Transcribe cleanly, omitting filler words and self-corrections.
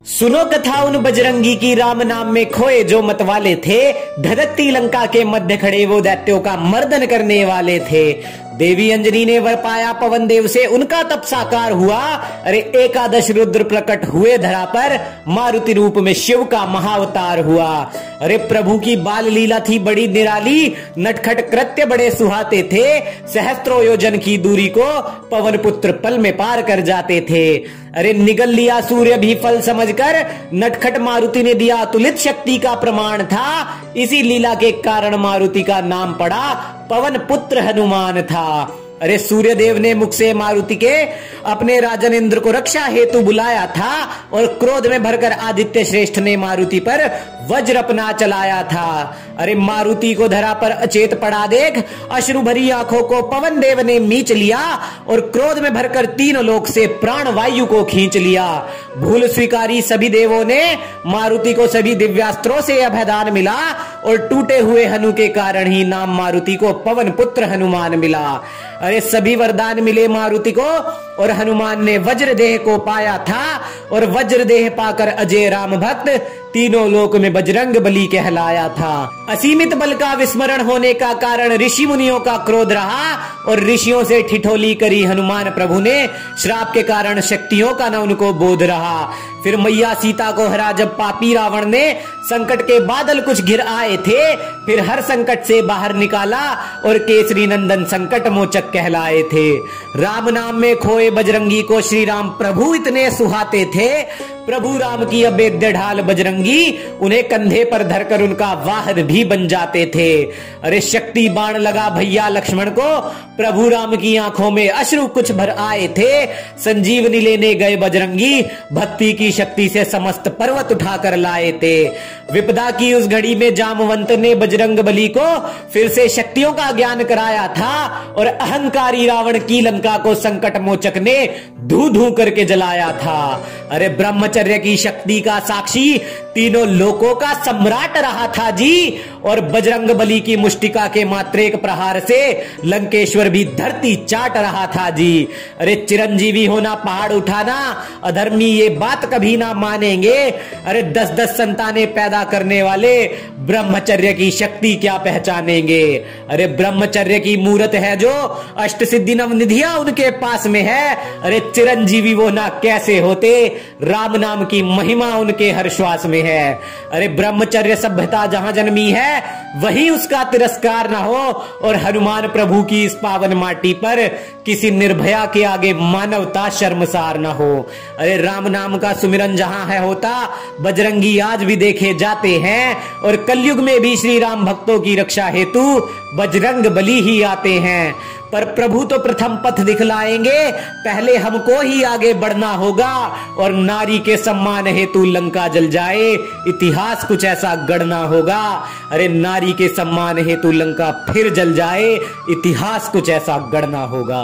सुनो कथा उन बजरंगी की, राम नाम में खोए जो मतवाले थे। धधकती लंका के मध्य खड़े वो दैत्यों का मर्दन करने वाले थे। देवी अंजनी ने वर पाया पवन देव से, उनका तप साकार हुआ। अरे एकादश रुद्र प्रकट हुए धरा पर, मारुति रूप में शिव का महाअवतार हुआ। अरे प्रभु की बाल लीला थी बड़ी निराली, नटखट कृत्य बड़े सुहाते थे। सहस्त्रों योजन की दूरी को पवन पुत्र पल में पार कर जाते थे। अरे निगल लिया सूर्य भी फल समझकर, नटखट मारुति ने दिया अतुलित शक्ति का प्रमाण था। इसी लीला के कारण मारुति का नाम पड़ा पवन पुत्र हनुमान था। अरे सूर्य देव ने मुख से मारुति के अपने राजन इंद्र को रक्षा हेतु बुलाया था, और क्रोध में भरकर आदित्य श्रेष्ठ ने मारुति पर वज्र अपना चलाया था। अरे मारुति को धरा पर अचेत पड़ा देख, अश्रु भरी आंखों को पवन देव ने मीच लिया, और क्रोध में भरकर तीनों लोक से प्राण वायु को खींच लिया। भूल स्वीकारी सभी देवों ने, मारुति को सभी दिव्यास्त्रों से अभयदान मिला, और टूटे हुए हनु के कारण ही नाम मारुति को पवन पुत्र हनुमान मिला। अरे सभी वरदान मिले मारुति को, और हनुमान ने वज्रदेह को पाया था, और वज्रदेह पाकर अजय राम भक्त तीनों लोक में बजरंग बली कहलाया था। असीमित बल का विस्मरण होने का कारण ऋषि मुनियों का क्रोध रहा, और ऋषियों से ठिठोली करी हनुमान प्रभु ने, श्राप के कारण शक्तियों का न उनको बोध रहा। फिर मैया सीता को हरा जब पापी रावण ने, संकट के बादल कुछ घिर आए थे, फिर हर संकट से बाहर निकाला, और केसरी नंदन संकट मोचक कहलाए थे। राम नाम में खोए बजरंगी को श्री राम प्रभु इतने सुहाते थे। प्रभु राम की अभेद्य ढाल बजरंगी, उन्हें कंधे पर धरकर उनका वाहन भी बन जाते थे। अरे शक्ति बाण लगा भैया लक्ष्मण को, प्रभु राम की आंखों में अश्रु कुछ भर आए थे। संजीवनी लेने गए बजरंगी, भक्ति की शक्ति से समस्त पर्वत उठाकर लाए थे। विपदा की उस घड़ी में जामवंत ने बजरंग बली को फिर से शक्तियों का ज्ञान कराया था, और अहंकारी रावण की लंका को संकट मोचक ने धू धू करके जलाया था। अरे ब्रह्मचर्य की शक्ति का साक्षी तीनों लोकों का सम्राट रहा था जी, और बजरंग बली की मुष्टिका के मात्र एक प्रहार से लंकेश्वर भी धरती चाट रहा था जी। अरे चिरंजीवी होना पहाड़ उठाना, अधर्मी ये बात कभी ना मानेंगे। अरे 10-10 संतानें पैदा करने वाले ब्रह्मचर्य की शक्ति क्या पहचानेंगे। अरे ब्रह्मचर्य की मूर्त है जो, अष्ट सिद्धि नवनिधियां उनके पास में है। अरे चिरंजीवी वो ना कैसे होते, राम नाम की महिमा उनके हर श्वास में है। अरे ब्रह्मचर्य सभ्यता जहां जन्मी है, वही उसका तिरस्कार ना हो, और हनुमान प्रभु की इस पावन माटी पर किसी निर्भया के आगे मानवता शर्मसार ना हो। अरे राम नाम का सुमिरन जहां है होता, बजरंगी आज भी देखे जाते हैं, और कलयुग में भी श्री राम भक्तों की रक्षा हेतु बजरंग बली ही आते हैं। पर प्रभु तो प्रथम पथ दिखलाएंगे, पहले हमको ही आगे बढ़ना होगा, और नारी के सम्मान हेतु लंका जल जाए, इतिहास कुछ ऐसा गढ़ना होगा। अरे नारी के सम्मान हेतु लंका फिर जल जाए, इतिहास कुछ ऐसा गढ़ना होगा।